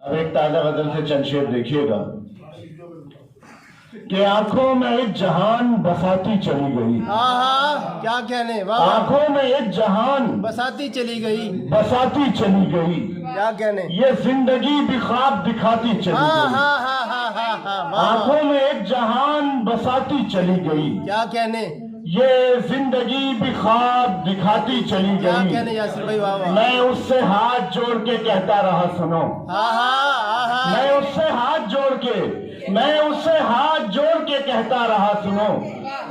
अब एक ताजा गजल से चंद शेर देखिएगा कि आंखों में एक जहान बसाती चली गई। हाँ क्या कहने, वाह आंखों में एक जहान बसाती चली गई, बसाती चली गई। क्या कहने, ये जिंदगी भी ख्वाब दिखाती चली हाँ गई। हाँ हाँ हाँ हाँ हाँ, आंखों में एक जहान बसाती चली गई। क्या कहने, ये जिंदगी भी ख्वाब दिखाती चली क्या गई। कहने यासिर भाई, वाह वाह। मैं उससे हाथ जोड़ के कहता रहा सुनो, हाँ हाँ हाँ, मैं उससे हाथ जोड़ के कहता रहा सुनो,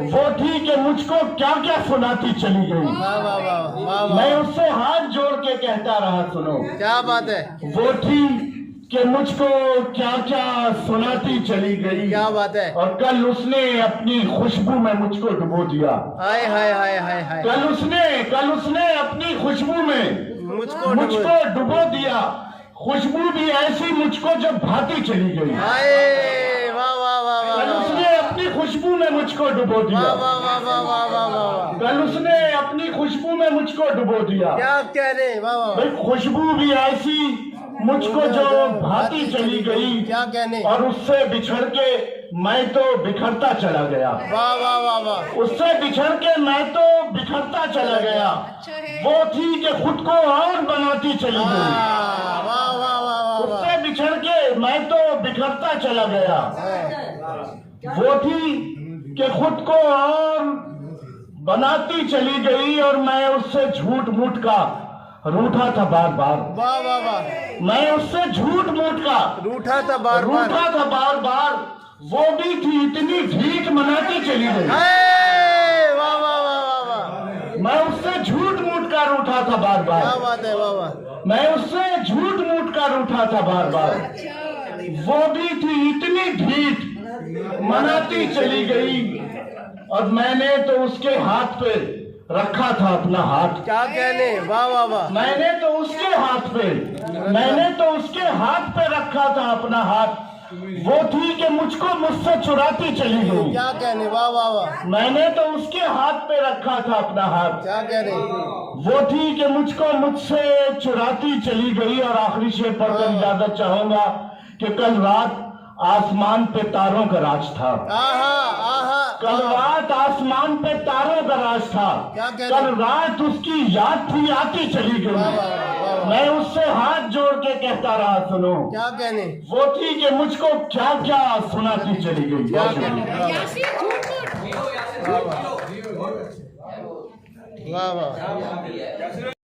वो ठीक है मुझको क्या क्या सुनाती चली गई। वाह वाह वाह वाह, मैं उससे हाथ जोड़ के कहता रहा सुनो, क्या बात है, वो ठीक कि मुझको क्या क्या सुनाती चली गई। क्या बात है। और कल उसने अपनी खुशबू में मुझको डुबो दिया। हाय हाय हाय हाय हाय, कल उसने अपनी खुशबू में मुझको डुबो दिया। खुशबू भी ऐसी मुझको जब भाती चली गई। हाय, वाह वाह वाह वाह, कल उसने अपनी खुशबू में मुझको डुबो दिया। वाह वाह वाह वाह वाह वाह वाह, कल उसने अपनी खुशबू में मुझको डुबो दिया। क्या कहने, वाह वाह, भाई खुशबू भी ऐसी मुझको जो भाती चली गई। क्या कहने, और उससे बिछड़ के मैं तो बिखरता चला गया। वाह वाह वाह वाह, उससे बिछड़ के मैं तो बिखरता चला गया। वो थी कि खुद को और बनाती चली गई। वाह वाह वाह वाह, उससे बिछड़ के मैं तो बिखरता चला गया। वो थी कि खुद को और बनाती चली गई। और मैं उससे झूठ मूठ का रूठा था बार बार। वाह वाह वाह, मैं उससे झूठ मूठ का रूठा था बार बार। वो भी थी इतनी ढीठ मनाती चली गई। वाह वाह वाह वाह वाह, मैं उससे झूठ मूठ का रूठा था बार क्या बार। बात है, वाह वाह, मैं उससे झूठ मूठ का रूठा था बार बार। वो भी थी इतनी ढीठ मनाती चली गई। और मैंने तो उसके हाथ पे रखा था अपना हाथ। क्या कहने, वाह वाह वाह, मैंने तो उसके हाथ पे रखा था अपना हाथ। वो थी कि मुझको मुझसे चुराती चली गई। क्या कहने, वाह वाह वाह, मैंने तो उसके हाथ पे रखा था अपना हाथ। क्या कहने, वो थी कि मुझको मुझसे चुराती चली गई। और आखिरी शेर पढ़कर इजाजत चाहूंगा कि कल रात आसमान पे तारों का राज था। आहा आहा, कल रात आसमान पे तारों का राज था। क्या कहने, कल रात उसकी याद थी आती चली गई। मैं उससे हाथ जोड़ के कहता रहा सुनो, क्या कहने, वो थी कि मुझको क्या क्या सुनाती चली गई। क्या बहुत कहने, शुक्रिया। वाह वाह।